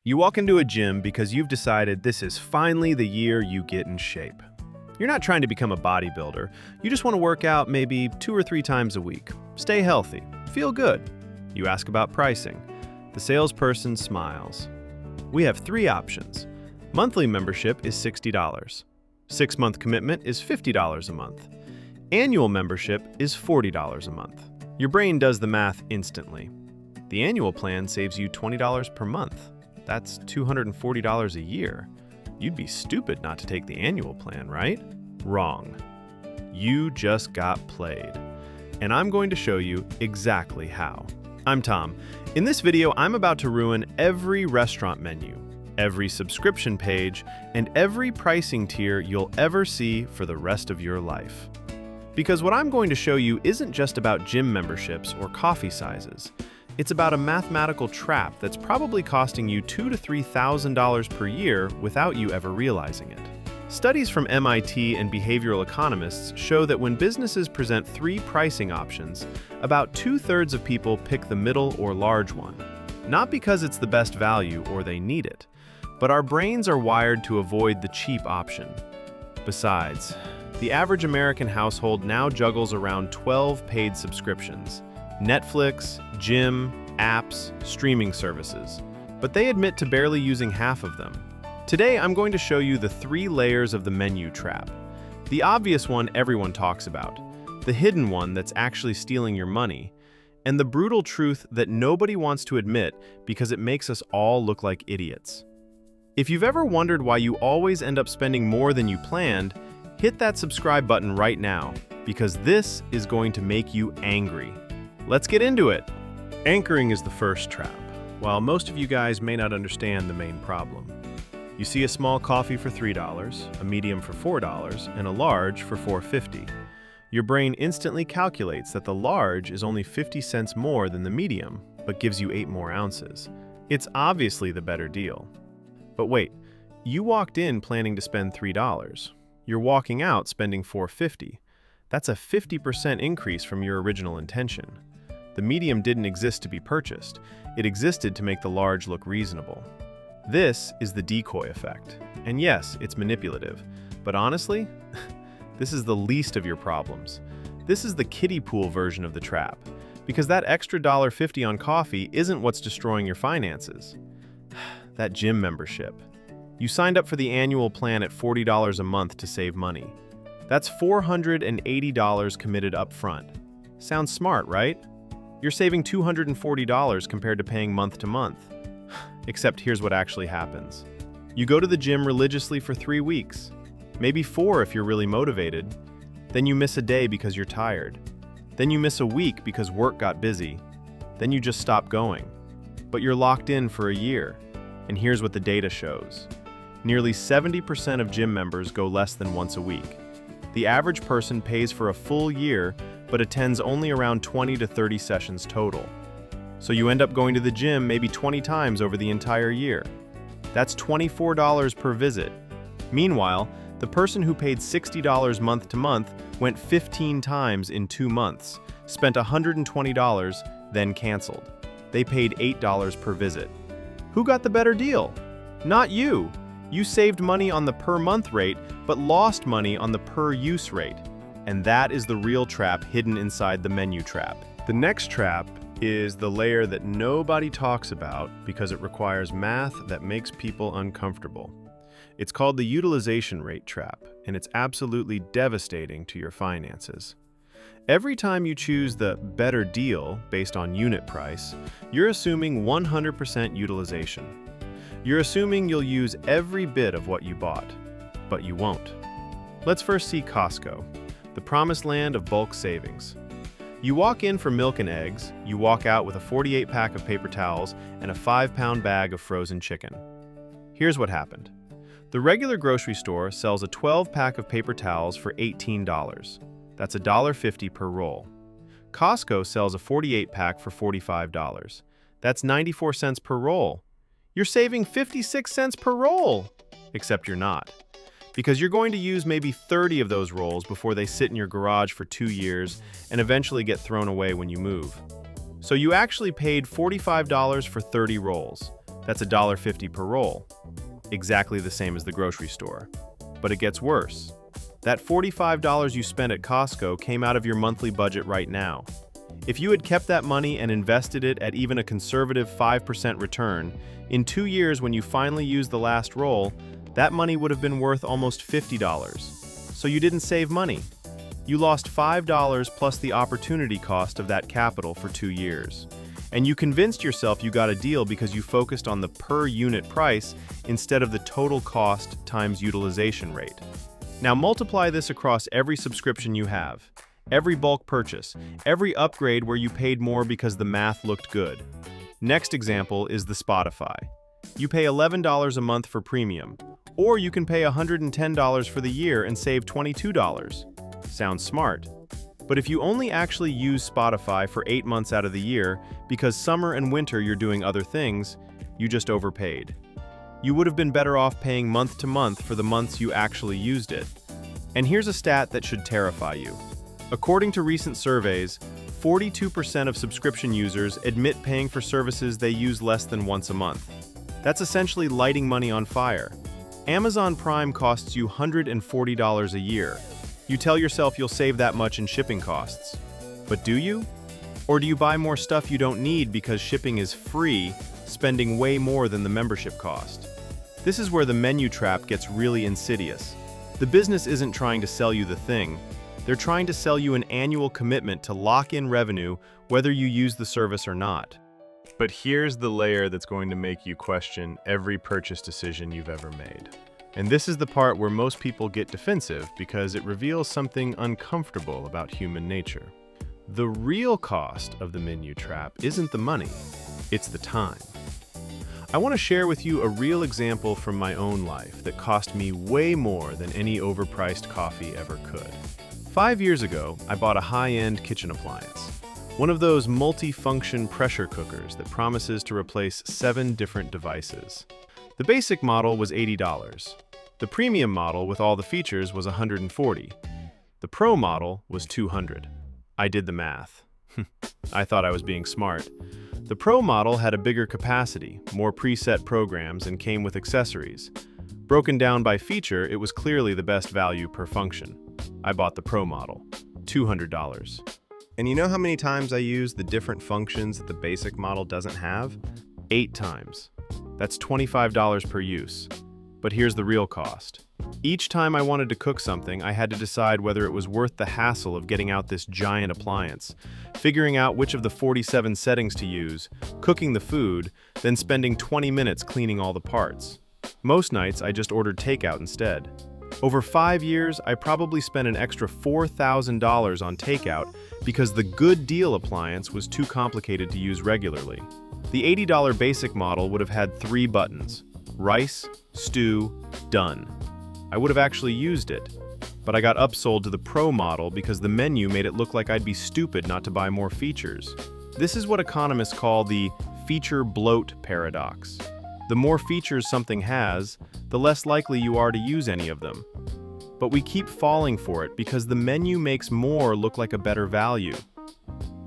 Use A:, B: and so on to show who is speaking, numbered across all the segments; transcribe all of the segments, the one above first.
A: You walk into a gym because you've decided this is finally the year you get in shape. You're not trying to become a bodybuilder, you just want to work out maybe 2 or 3 times a week. Stay healthy, feel good. You ask about pricing. The salesperson smiles. We have 3 options. Monthly membership is $60. 6-month commitment is $50 a month. Annual membership is $40 a month. Your brain does the math instantly. The annual plan saves you $20 per month. That's $240 a year. You'd be stupid not to take the annual plan, right? Wrong. You just got played. And I'm going to show you exactly how. I'm Tom. In this video, I'm about to ruin every restaurant menu, every subscription page, and every pricing tier you'll ever see for the rest of your life. Because what I'm going to show you isn't just about gym memberships or coffee sizes. It's about a mathematical trap that's probably costing you $2,000 to $3,000 per year without you ever realizing it. Studies from MIT and behavioral economists show that when businesses present 3 pricing options, about 2/3 of people pick the middle or large one. Not because it's the best value or they need it, but our brains are wired to avoid the cheap option. Besides, the average American household now juggles around 12 paid subscriptions. Netflix, gym, apps, streaming services. But they admit to barely using half of them. Today, I'm going to show you the 3 layers of the menu trap. The obvious one everyone talks about, the hidden one that's actually stealing your money, and the brutal truth that nobody wants to admit because it makes us all look like idiots. If you've ever wondered why you always end up spending more than you planned, hit that subscribe button right now, because this is going to make you angry. Let's get into it. Anchoring is the first trap. While most of you guys may not understand the main problem. You see a small coffee for $3, a medium for $4, and a large for $4.50. Your brain instantly calculates that the large is only 50 cents more than the medium, but gives you 8 more ounces. It's obviously the better deal. But wait, you walked in planning to spend $3. You're walking out spending $4.50. That's a 50% increase from your original intention. The medium didn't exist to be purchased. It existed to make the large look reasonable. This is the decoy effect. And yes, it's manipulative. But honestly, this is the least of your problems. This is the kiddie pool version of the trap. Because that extra $1.50 on coffee isn't what's destroying your finances. That gym membership. You signed up for the annual plan at $40 a month to save money. That's $480 committed up front. Sounds smart, right? You're saving $240 compared to paying month to month. Except here's what actually happens. You go to the gym religiously for 3 weeks, maybe 4 if you're really motivated. Then you miss a day because you're tired. Then you miss a week because work got busy. Then you just stop going. But you're locked in for a year. And here's what the data shows. Nearly 70% of gym members go less than once a week. The average person pays for a full year but attends only around 20 to 30 sessions total. So you end up going to the gym maybe 20 times over the entire year. That's $24 per visit. Meanwhile, the person who paid $60 month to month went 15 times in 2 months, spent $120, then canceled. They paid $8 per visit. Who got the better deal? Not you. You saved money on the per month rate, but lost money on the per use rate. And that is the real trap hidden inside the menu trap. The next trap is the layer that nobody talks about because it requires math that makes people uncomfortable. It's called the Utilization Rate Trap, and it's absolutely devastating to your finances. Every time you choose the better deal based on unit price, you're assuming 100% utilization. You're assuming you'll use every bit of what you bought, but you won't. Let's first see Costco, the promised land of bulk savings. You walk in for milk and eggs, you walk out with a 48-pack of paper towels and a 5-pound bag of frozen chicken. Here's what happened. The regular grocery store sells a 12-pack of paper towels for $18. That's $1.50 per roll. Costco sells a 48-pack for $45. That's 94 cents per roll. You're saving 56 cents per roll! Except you're not. Because you're going to use maybe 30 of those rolls before they sit in your garage for 2 years and eventually get thrown away when you move. So you actually paid $45 for 30 rolls. That's $1.50 per roll. Exactly the same as the grocery store. But it gets worse. That $45 you spent at Costco came out of your monthly budget right now. If you had kept that money and invested it at even a conservative 5% return, in 2 years when you finally used the last roll, that money would have been worth almost $50. So you didn't save money. You lost $5 plus the opportunity cost of that capital for 2 years. And you convinced yourself you got a deal because you focused on the per unit price instead of the total cost times utilization rate. Now multiply this across every subscription you have, every bulk purchase, every upgrade where you paid more because the math looked good. Next example is the Spotify. You pay $11 a month for premium, or you can pay $110 for the year and save $22. Sounds smart. But if you only actually use Spotify for 8 months out of the year because summer and winter you're doing other things, you just overpaid. You would have been better off paying month to month for the months you actually used it. And here's a stat that should terrify you. According to recent surveys, 42% of subscription users admit paying for services they use less than once a month. That's essentially lighting money on fire. Amazon Prime costs you $140 a year. You tell yourself you'll save that much in shipping costs. But do you? Or do you buy more stuff you don't need because shipping is free, spending way more than the membership cost? This is where the menu trap gets really insidious. The business isn't trying to sell you the thing. They're trying to sell you an annual commitment to lock in revenue whether you use the service or not. But here's the layer that's going to make you question every purchase decision you've ever made. And this is the part where most people get defensive because it reveals something uncomfortable about human nature. The real cost of the menu trap isn't the money, it's the time. I want to share with you a real example from my own life that cost me way more than any overpriced coffee ever could. 5 years ago, I bought a high-end kitchen appliance. One of those multi-function pressure cookers that promises to replace 7 different devices. The basic model was $80. The premium model with all the features was $140. The Pro model was $200. I did the math. I thought I was being smart. The Pro model had a bigger capacity, more preset programs, and came with accessories. Broken down by feature, it was clearly the best value per function. I bought the Pro model, $200. And you know how many times I used the different functions that the basic model doesn't have? 8 times. That's $25 per use. But here's the real cost. Each time I wanted to cook something, I had to decide whether it was worth the hassle of getting out this giant appliance, figuring out which of the 47 settings to use, cooking the food, then spending 20 minutes cleaning all the parts. Most nights, I just ordered takeout instead. Over 5 years, I probably spent an extra $4,000 on takeout because the good deal appliance was too complicated to use regularly. The $80 basic model would have had 3 buttons: rice, stew, done. I would have actually used it, but I got upsold to the Pro model because the menu made it look like I'd be stupid not to buy more features. This is what economists call the feature bloat paradox. The more features something has, the less likely you are to use any of them. But we keep falling for it because the menu makes more look like a better value.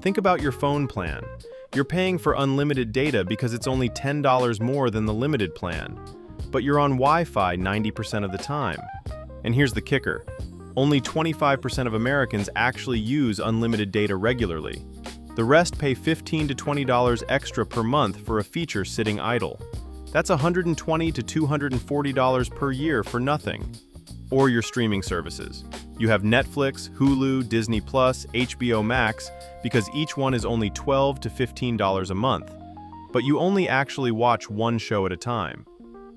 A: Think about your phone plan. You're paying for unlimited data because it's only $10 more than the limited plan. But you're on Wi-Fi 90% of the time. And here's the kicker. Only 25% of Americans actually use unlimited data regularly. The rest pay $15 to $20 extra per month for a feature sitting idle. That's $120 to $240 per year for nothing. Or your streaming services. You have Netflix, Hulu, Disney+, HBO Max, because each one is only $12 to $15 a month. But you only actually watch one show at a time.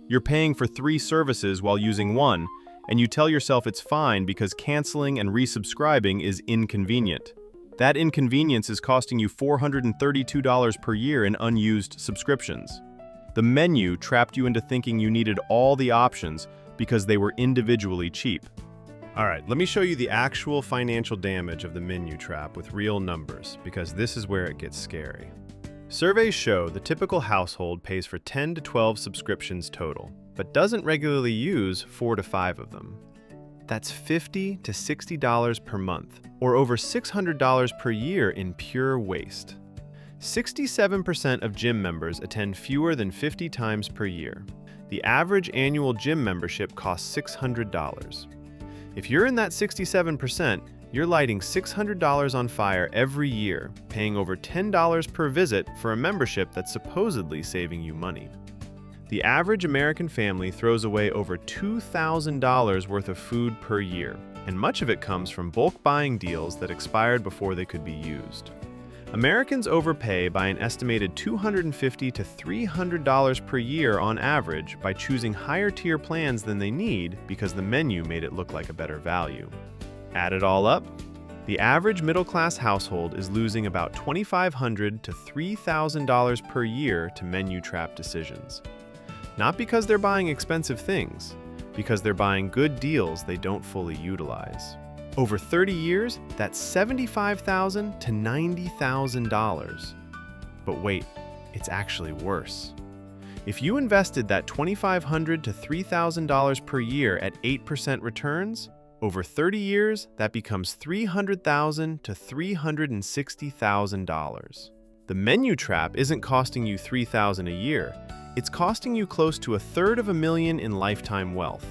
A: You're paying for 3 services while using one, and you tell yourself it's fine because canceling and resubscribing is inconvenient. That inconvenience is costing you $432 per year in unused subscriptions. The menu trapped you into thinking you needed all the options because they were individually cheap. All right, let me show you the actual financial damage of the menu trap with real numbers, because this is where it gets scary. Surveys show the typical household pays for 10 to 12 subscriptions total, but doesn't regularly use 4 to 5 of them. That's $50 to $60 per month, or over $600 per year in pure waste. 67% of gym members attend fewer than 50 times per year. The average annual gym membership costs $600. If you're in that 67%, you're lighting $600 on fire every year, paying over $10 per visit for a membership that's supposedly saving you money. The average American family throws away over $2,000 worth of food per year, and much of it comes from bulk buying deals that expired before they could be used. Americans overpay by an estimated $250 to $300 per year on average by choosing higher-tier plans than they need because the menu made it look like a better value. Add it all up, the average middle-class household is losing about $2,500 to $3,000 per year to menu trap decisions. Not because they're buying expensive things, because they're buying good deals they don't fully utilize. Over 30 years, that's $75,000 to $90,000. But wait, it's actually worse. If you invested that $2,500 to $3,000 per year at 8% returns, over 30 years, that becomes $300,000 to $360,000. The menu trap isn't costing you $3,000 a year. It's costing you close to $250,000 in lifetime wealth.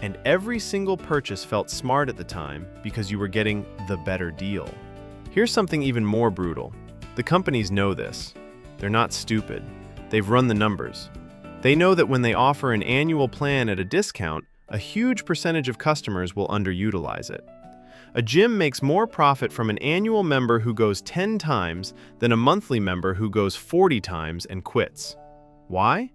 A: And every single purchase felt smart at the time because you were getting the better deal. Here's something even more brutal. The companies know this. They're not stupid. They've run the numbers. They know that when they offer an annual plan at a discount, a huge percentage of customers will underutilize it. A gym makes more profit from an annual member who goes 10 times than a monthly member who goes 40 times and quits. Why?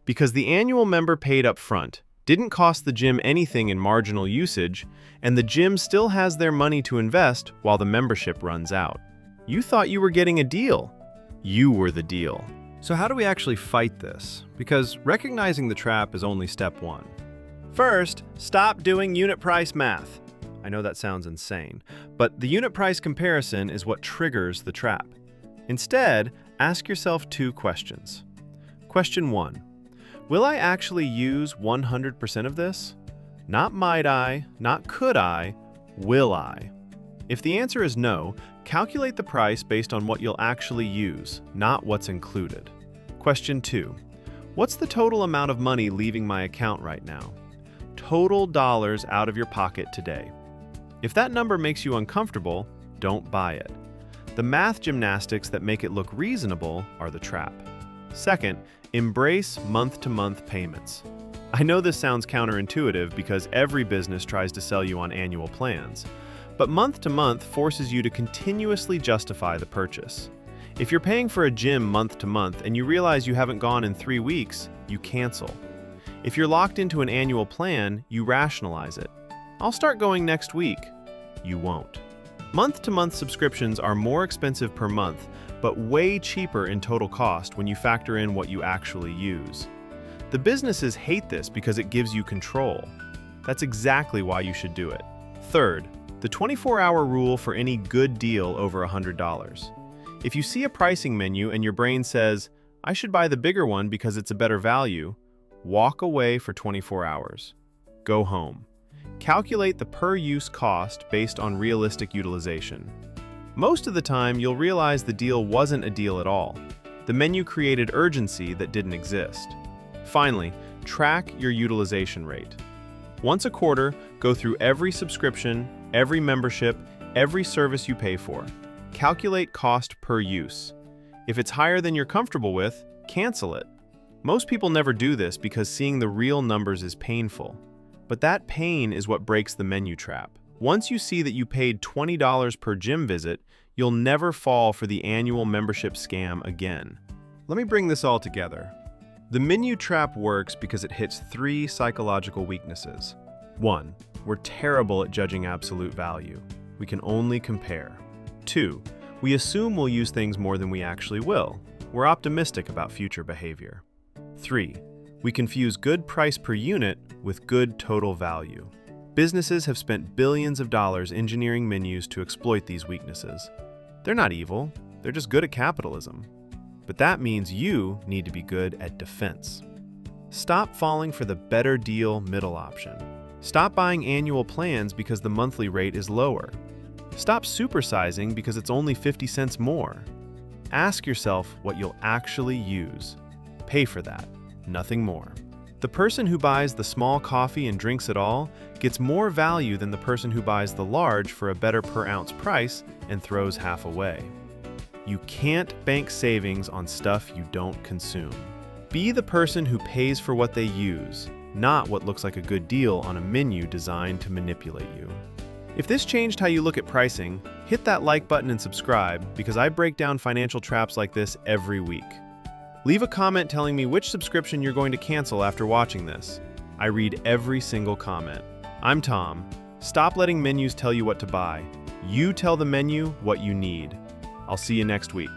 A: Because the annual member paid up front, didn't cost the gym anything in marginal usage, and the gym still has their money to invest while the membership runs out. You thought you were getting a deal. You were the deal. So how do we actually fight this? Because recognizing the trap is only step one. First, stop doing unit price math. I know that sounds insane, but the unit price comparison is what triggers the trap. Instead, ask yourself two questions. Question 1. Will I actually use 100% of this? Not might I, not could I, will I? If the answer is no, calculate the price based on what you'll actually use, not what's included. Question 2. What's the total amount of money leaving my account right now? Total dollars out of your pocket today. If that number makes you uncomfortable, don't buy it. The math gymnastics that make it look reasonable are the trap. Second, embrace month-to-month payments. I know this sounds counterintuitive because every business tries to sell you on annual plans, but month-to-month forces you to continuously justify the purchase. If you're paying for a gym month-to-month and you realize you haven't gone in 3 weeks, you cancel. If you're locked into an annual plan, you rationalize it. I'll start going next week. You won't. Month-to-month subscriptions are more expensive per month, but way cheaper in total cost when you factor in what you actually use. The businesses hate this because it gives you control. That's exactly why you should do it. Third, the 24-hour rule for any good deal over $100. If you see a pricing menu and your brain says, I should buy the bigger one because it's a better value, walk away for 24 hours. Go home. Calculate the per-use cost based on realistic utilization. Most of the time, you'll realize the deal wasn't a deal at all. The menu created urgency that didn't exist. Finally, track your utilization rate. Once a quarter, go through every subscription, every membership, every service you pay for. Calculate cost per use. If it's higher than you're comfortable with, cancel it. Most people never do this because seeing the real numbers is painful. But that pain is what breaks the menu trap. Once you see that you paid $20 per gym visit, you'll never fall for the annual membership scam again. Let me bring this all together. The menu trap works because it hits 3 psychological weaknesses. 1. We're terrible at judging absolute value. We can only compare. 2. We assume we'll use things more than we actually will. We're optimistic about future behavior. 3. We confuse good price per unit with good total value. Businesses have spent billions of dollars engineering menus to exploit these weaknesses. They're not evil, they're just good at capitalism. But that means you need to be good at defense. Stop falling for the better deal middle option. Stop buying annual plans because the monthly rate is lower. Stop supersizing because it's only 50 cents more. Ask yourself what you'll actually use. Pay for that, nothing more. The person who buys the small coffee and drinks it all gets more value than the person who buys the large for a better per ounce price and throws half away. You can't bank savings on stuff you don't consume. Be the person who pays for what they use, not what looks like a good deal on a menu designed to manipulate you. If this changed how you look at pricing, hit that like button and subscribe because I break down financial traps like this every week. Leave a comment telling me which subscription you're going to cancel after watching this. I read every single comment. I'm Tom. Stop letting menus tell you what to buy. You tell the menu what you need. I'll see you next week.